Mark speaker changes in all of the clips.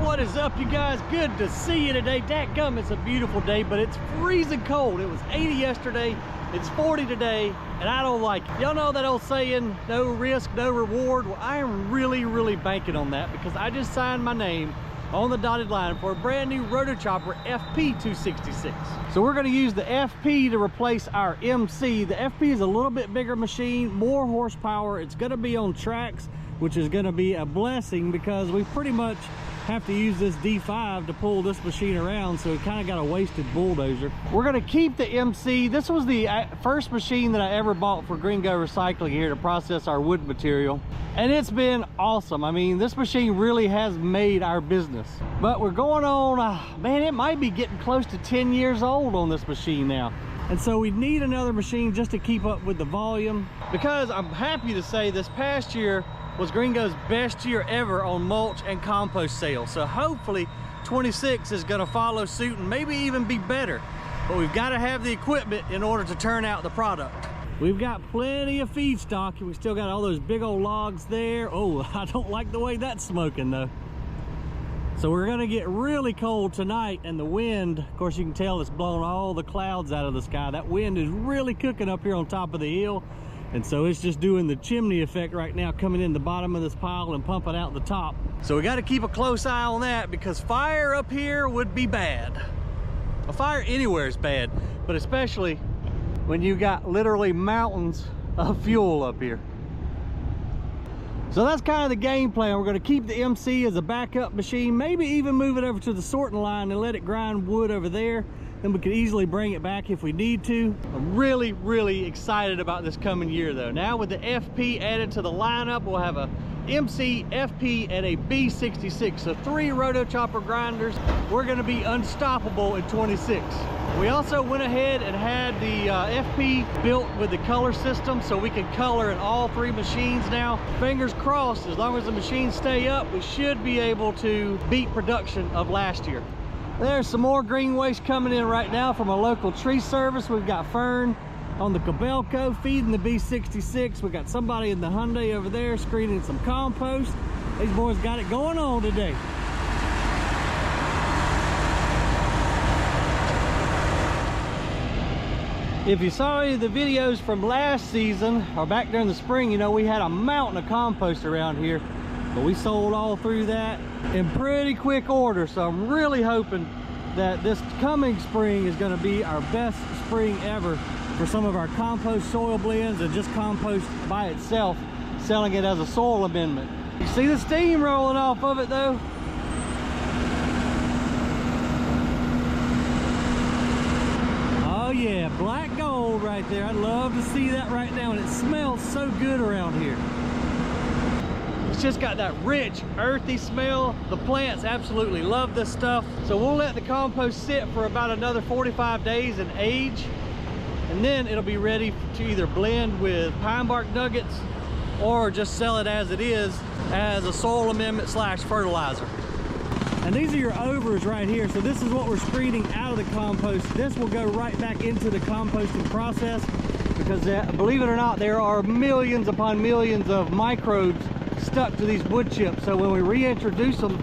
Speaker 1: What is up, you guys? Good to see you today. Dadgum, it's a beautiful day, but it's freezing cold. It was 80 yesterday, it's 40 today, and I don't like it. Y'all know that old saying, no risk, no reward? Well, I am really banking on that because I just signed my name on the dotted line for a brand new Rotochopper FP66. So we're going to use the FP to replace our MC. The FP is a little bit bigger machine, more horsepower. It's going to be on tracks, which is going to be a blessing because we pretty much have to use this D5 to pull this machine around, so it kind of got a wasted bulldozer. We're going to keep the MC. This was the first machine that I ever bought for GreenGo Recycling here to process our wood material, and it's been awesome. I mean, this machine really has made our business. But we're going on, man, it might be getting close to 10 years old on this machine now. And so we need another machine just to keep up with the volume, because I'm happy to say this past year was GreenGo's best year ever on mulch and compost sales. So hopefully 26 is going to follow suit and maybe even be better. But we've got to have the equipment in order to turn out the product. We've got plenty of feedstock, and we still got all those big old logs there. Oh, I don't like the way that's smoking though. So we're going to get really cold tonight, and the wind, of course you can tell it's blowing all the clouds out of the sky. That wind is really cooking up here on top of the hill. And so it's just doing the chimney effect right now, coming in the bottom of this pile and pumping out the top. So we got to keep a close eye on that, because fire up here would be bad. A fire anywhere is bad, but especially when you got literally mountains of fuel up here. So that's kind of the game plan. We're going to keep the MC as a backup machine, maybe even move it over to the sorting line and let it grind wood over there. Then we could easily bring it back if we need to. I'm really excited about this coming year though. Now with the FP added to the lineup, we'll have a MC, FP, and a B66. So 3 Rotochopper grinders. We're gonna be unstoppable in 26. We also went ahead and had the FP built with the color system, so we can color in all 3 machines now. Fingers crossed, as long as the machines stay up, we should be able to beat production of last year. There's some more green waste coming in right now from a local tree service. We've got Fern on the Cabelco feeding the B66. We got somebody in the Hyundai over there screening some compost. These boys got it going on today. If you saw any of the videos from last season or back during the spring, you know we had a mountain of compost around here, but we sold all through that in pretty quick order. So I'm really hoping that this coming spring is going to be our best spring ever for some of our compost soil blends and just compost by itself, selling it as a soil amendment. You see the steam rolling off of it though? Oh yeah, black gold right there. I'd love to see that right now, and it smells so good around here. It's just got that rich, earthy smell. The plants absolutely love this stuff. So we'll let the compost sit for about another 45 days and age, and then it'll be ready to either blend with pine bark nuggets or just sell it as it is as a soil amendment / fertilizer. And these are your overs right here. So this is what we're screening out of the compost. This will go right back into the composting process, because believe it or not, there are millions upon millions of microbes stuck to these wood chips. So when we reintroduce them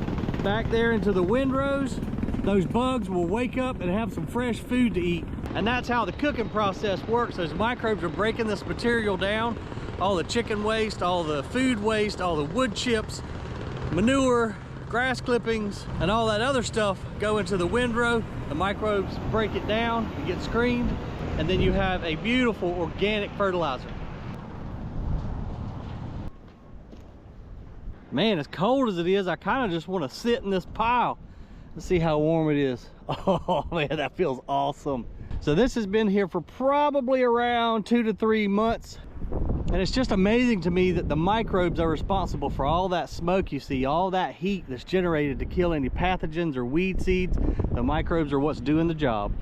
Speaker 1: back there into the windrows, those bugs will wake up and have some fresh food to eat. And that's how the cooking process works. Those microbes are breaking this material down. All the chicken waste, all the food waste, all the wood chips, manure, grass clippings, and all that other stuff go into the windrow. The microbes break it down, it gets screened, and then you have a beautiful organic fertilizer. Man, as cold as it is, I kind of just want to sit in this pile. Let's see how warm it is. Oh man, that feels awesome. So this has been here for probably around 2 to 3 months. And it's just amazing to me that the microbes are responsible for all that smoke you see, all that heat that's generated to kill any pathogens or weed seeds. The microbes are what's doing the job.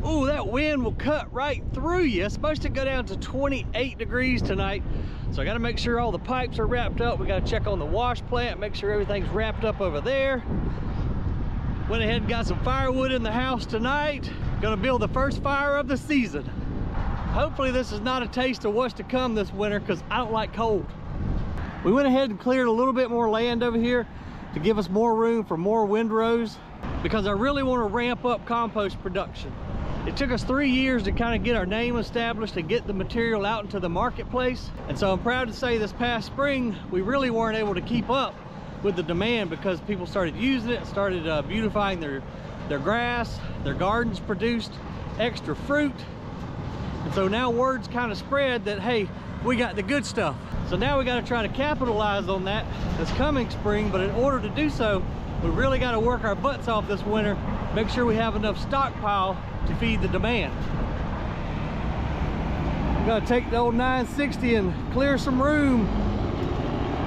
Speaker 1: Ooh, that wind will cut right through you. It's supposed to go down to 28 degrees tonight. So I got to make sure all the pipes are wrapped up. We got to check on the wash plant, make sure everything's wrapped up over there. Went ahead and got some firewood in the house tonight. Gonna build the first fire of the season. Hopefully this is not a taste of what's to come this winter, because I don't like cold. We went ahead and cleared a little bit more land over here. to give us more room for more windrows, because I really want to ramp up compost production. It took us 3 years to kind of get our name established and get the material out into the marketplace. And so I'm proud to say this past spring, we really weren't able to keep up with the demand because people started using it, started beautifying their grass, their gardens produced extra fruit. And so now word's kind of spread that, hey, we got the good stuff. So now we got to try to capitalize on that this coming spring. But in order to do so, we really got to work our butts off this winter, make sure we have enough stockpile to feed the demand. I'm gonna take the old 960 and clear some room,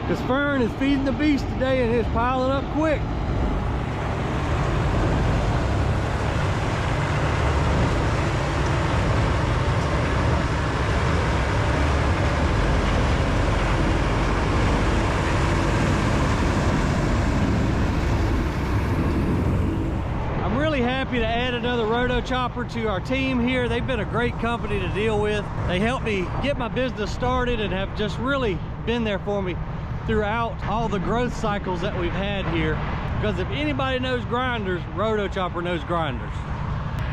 Speaker 1: because Fern is feeding the beast today and it's piling up quick. Happy to add another Roto Chopper to our team here. They've been a great company to deal with. They helped me get my business started and have just really been there for me throughout all the growth cycles that we've had here. Because if anybody knows grinders, Roto Chopper knows grinders.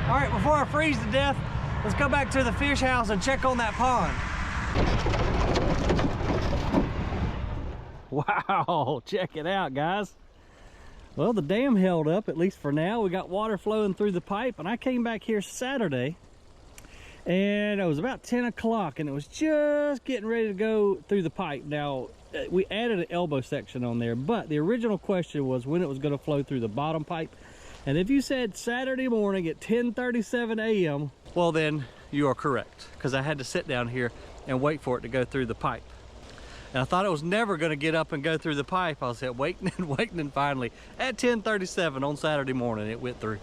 Speaker 1: All right, before I freeze to death, let's go back to the fish house and check on that pond. Wow, check it out, guys. Well, the dam held up, at least for now. We got water flowing through the pipe, and I came back here Saturday, and it was about 10 o'clock, and it was just getting ready to go through the pipe. Now, we added an elbow section on there, but the original question was when it was going to flow through the bottom pipe. And if you said Saturday morning at 10:37 a.m., well, then you are correct, because I had to sit down here and wait for it to go through the pipe. And I thought it was never going to get up and go through the pipe. I was waiting and waiting, and finally, at 10:37 on Saturday morning, it went through.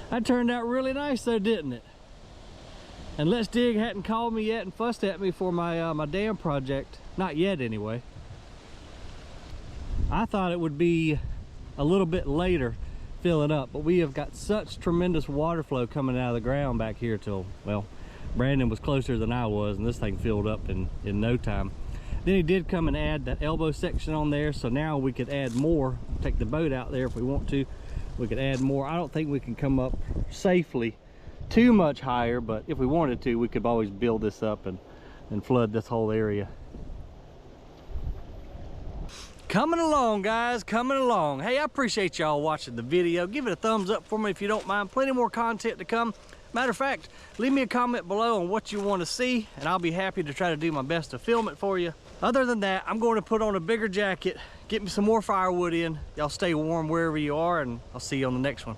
Speaker 1: That turned out really nice though, didn't it? And Let's Dig hadn't called me yet and fussed at me for my, my dam project. Not yet, anyway. I thought it would be a little bit later filling up, but we have got such tremendous water flow coming out of the ground back here till, well, Brandon was closer than I was, and this thing filled up in no time. Then he did come and add that elbow section on there, so now we could add more, take the boat out there if we want to. We could add more. I don't think we can come up safely too much higher, but if we wanted to, we could always build this up and flood this whole area. Coming along, guys, coming along. Hey, I appreciate y'all watching the video. Give it a thumbs up for me if you don't mind. Plenty more content to come. Matter of fact, leave me a comment below on what you want to see, and I'll be happy to try to do my best to film it for you. Other than that, I'm going to put on a bigger jacket, get me some more firewood in. Y'all stay warm wherever you are, and I'll see you on the next one.